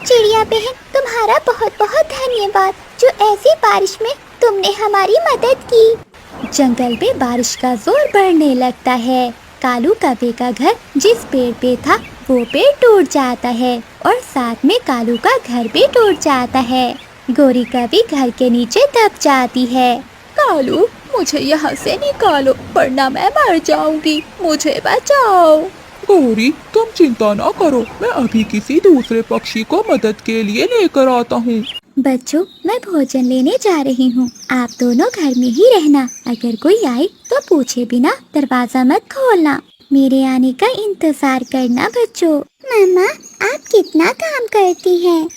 चिड़िया बहन, तुम्हारा बहुत बहुत धन्यवाद जो ऐसी बारिश में तुमने हमारी मदद की। जंगल में बारिश का जोर बढ़ने लगता है। कालू कौवे का घर जिस पेड़ पे था वो पेड़ टूट जाता है और साथ में कालू का घर भी टूट जाता है। गोरी कौवे घर के नीचे दब जाती है। कालू, मुझे यहाँ से निकालो वरना मैं मर जाऊंगी, मुझे बचाओ। गौरी, तुम चिंता ना करो, मैं अभी किसी दूसरे पक्षी को मदद के लिए लेकर आता हूँ। बच्चों, मैं भोजन लेने जा रही हूँ, आप दोनों घर में ही रहना। अगर कोई आए तो पूछे बिना दरवाजा मत खोलना। मेरे आने का इंतजार करना बच्चों। मम्मा, आप कितना काम करती हैं?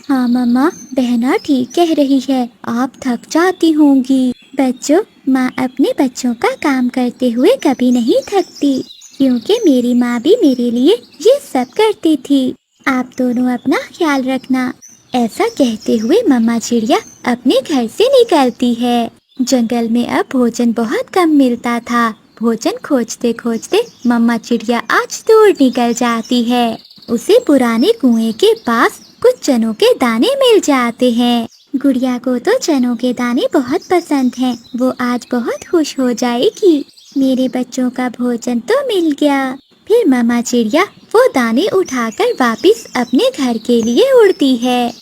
हाँ मम्मा, बहना ठीक कह रही है, आप थक जाती होंगी। बच्चों, माँ अपने बच्चों का काम करते हुए कभी नहीं थकती, क्योंकि मेरी माँ भी मेरे लिए ये सब करती थी। आप दोनों अपना ख्याल रखना। ऐसा कहते हुए मम्मा चिड़िया अपने घर से निकलती है। जंगल में अब भोजन बहुत कम मिलता था। भोजन खोजते खोजते मम्मा चिड़िया आज दूर निकल जाती है। उसे पुराने कुएं के पास कुछ चनों के दाने मिल जाते हैं। गुड़िया को तो चनों के दाने बहुत पसंद हैं। वो आज बहुत खुश हो जाएगी। मेरे बच्चों का भोजन तो मिल गया। फिर मम्मा चिड़िया वो दाने उठाकर वापस अपने घर के लिए उड़ती है।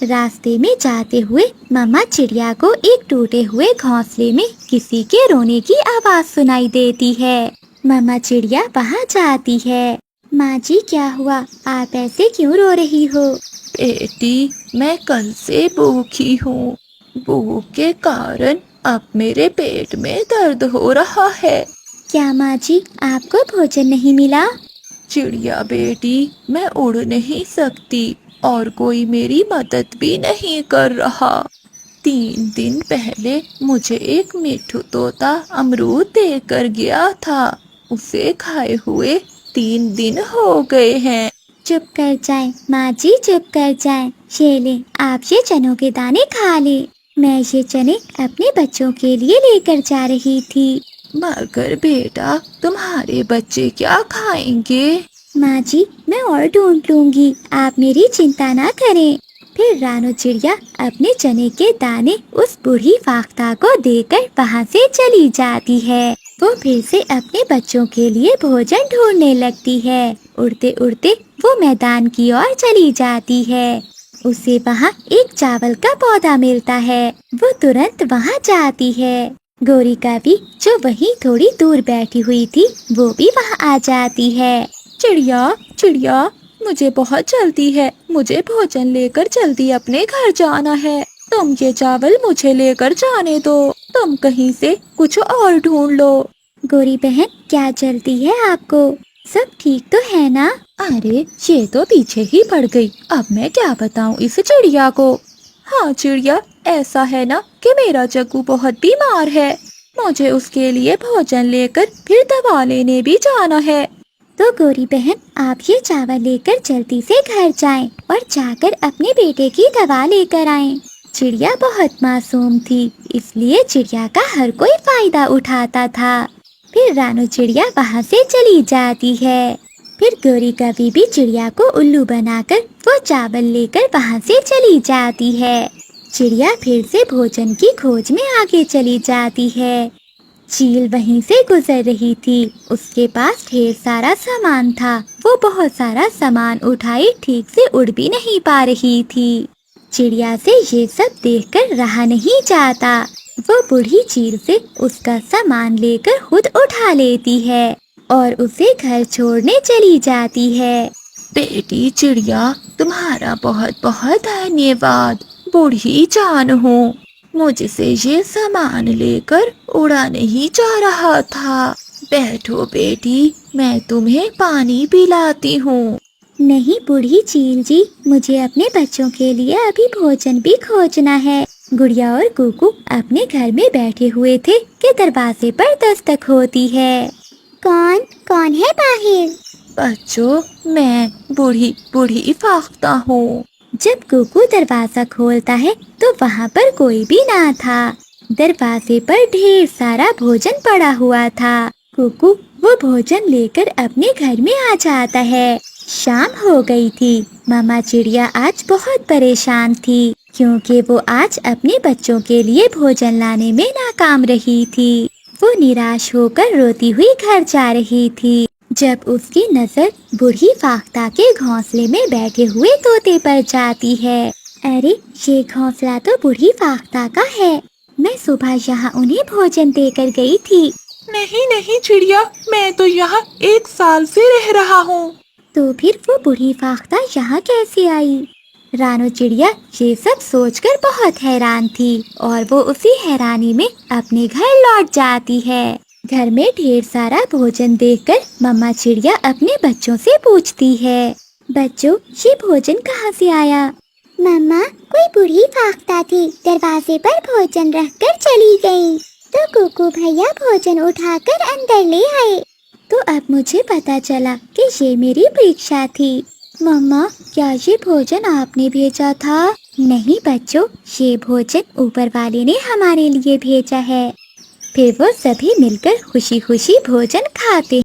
रास्ते में जाते हुए मम्मा चिड़िया को एक टूटे हुए घोंसले में किसी के रोने की आवाज सुनाई देती है। मम्मा चिड़िया वहाँ जाती है। माँ जी, क्या हुआ? आप ऐसे क्यों रो रही हो? बेटी, मैं कल से भूखी हूँ। भूख के कारण अब मेरे पेट में दर्द हो रहा है। क्या माँ जी, आपको भोजन नहीं मिला? चिड़िया बेटी, मैं उड़ नहीं सकती और कोई मेरी मदद भी नहीं कर रहा। 3 दिन पहले मुझे एक मिट्ठू तोता अमरूद देकर गया था। उसे खाए हुए 3 दिन हो गए हैं। चुप कर जाएं, माँ जी, चुप कर जाएं। ये लें, आप ये चनों के दाने खा लें। मैं ये चने अपने बच्चों के लिए लेकर जा रही थी। मगर बेटा, तुम्हारे बच्चे क्या खाएंगे? माँ जी, मैं और ढूंढ लूंगी, आप मेरी चिंता ना करें। फिर रानू चिड़िया अपने चने के दाने उस बूढ़ी फाख्ता को देकर वहाँ से चली जाती है। वो फिर से अपने बच्चों के लिए भोजन ढूंढने लगती है। उड़ते उड़ते वो मैदान की ओर चली जाती है। उसे वहाँ एक चावल का पौधा मिलता है। वो तुरंत वहाँ जाती है। गोरी का भी जो वहीं थोड़ी दूर बैठी हुई थी वो भी वहाँ आ जाती है। चिड़िया, चिड़िया, मुझे बहुत जल्दी है, मुझे भोजन लेकर जल्दी अपने घर जाना है। तुम ये चावल मुझे लेकर जाने दो, तुम कहीं से कुछ और ढूंढ लो। गोरी बहन, क्या जल्दी है आपको? सब ठीक तो है ना? अरे, ये तो पीछे ही पड़ गई। अब मैं क्या बताऊं इस चिड़िया को। हाँ चिड़िया, ऐसा है ना कि मेरा जग्गू बहुत बीमार है। मुझे उसके लिए भोजन लेकर फिर दवा लेने भी जाना है। तो गोरी बहन, आप ये चावल लेकर जल्दी से घर जाएं और जाकर अपने बेटे की दवा लेकर आएं। चिड़िया बहुत मासूम थी, इसलिए चिड़िया का हर कोई फायदा उठाता था। फिर रानू चिड़िया वहाँ से चली जाती है। फिर गोरी कभी भी चिड़िया को उल्लू बनाकर वो चावल लेकर वहाँ से चली जाती है। चिड़िया फिर से भोजन की खोज में आगे चली जाती है। चील वहीं से गुजर रही थी। उसके पास ढेर सारा सामान था। वो बहुत सारा सामान उठाए ठीक से उड़ भी नहीं पा रही थी। चिड़िया से ये सब देखकर रहा नहीं जाता। वो बूढ़ी चील से उसका सामान लेकर खुद उठा लेती है और उसे घर छोड़ने चली जाती है। बेटी चिड़िया, तुम्हारा बहुत बहुत धन्यवाद। बूढ़ी जान हूँ, मुझसे ये सामान लेकर उड़ा नहीं जा रहा था। बैठो बेटी, मैं तुम्हें पानी पिलाती हूँ। नहीं बूढ़ी चील जी, मुझे अपने बच्चों के लिए अभी भोजन भी खोजना है। गुड़िया और कुकू अपने घर में बैठे हुए थे कि दरवाजे पर दस्तक होती है। कौन कौन है बाहर? बच्चों, मैं बूढ़ी बूढ़ी फाख्ता हूँ। जब कुकू दरवाजा खोलता है तो वहाँ पर कोई भी ना था। दरवाजे पर ढेर सारा भोजन पड़ा हुआ था। कुकू वो भोजन लेकर अपने घर में आ जाता है। शाम हो गई थी। मामा चिड़िया आज बहुत परेशान थी क्योंकि वो आज अपने बच्चों के लिए भोजन लाने में नाकाम रही थी। वो निराश होकर रोती हुई घर जा रही थी जब उसकी नजर बूढ़ी फाख्ता के घोंसले में बैठे हुए तोते पर जाती है। अरे, ये घोंसला तो बूढ़ी फाख्ता का है। मैं सुबह यहाँ उन्हें भोजन देकर गई थी। नहीं नहीं चिड़िया, मैं तो यहाँ 1 साल से रह रहा हूँ। तो फिर वो बूढ़ी फाख्ता यहाँ कैसे आई? रानो चिड़िया ये सब सोचकर बहुत हैरान थी और वो उसी हैरानी में अपने घर लौट जाती है। घर में ढेर सारा भोजन देखकर मम्मा चिड़िया अपने बच्चों से पूछती है, बच्चों, ये भोजन कहाँ से आया? मम्मा, कोई बूढ़ी फाख्ता थी, दरवाजे पर भोजन रखकर चली गई, तो कुकू भैया भोजन उठाकर अंदर ले आए। तो अब मुझे पता चला कि ये मेरी परीक्षा थी। मम्मा, क्या ये भोजन आपने भेजा था? नहीं बच्चों, ये भोजन ऊपर वाले ने हमारे लिए भेजा है। फिर वो सभी मिलकर खुशी खुशी भोजन खाते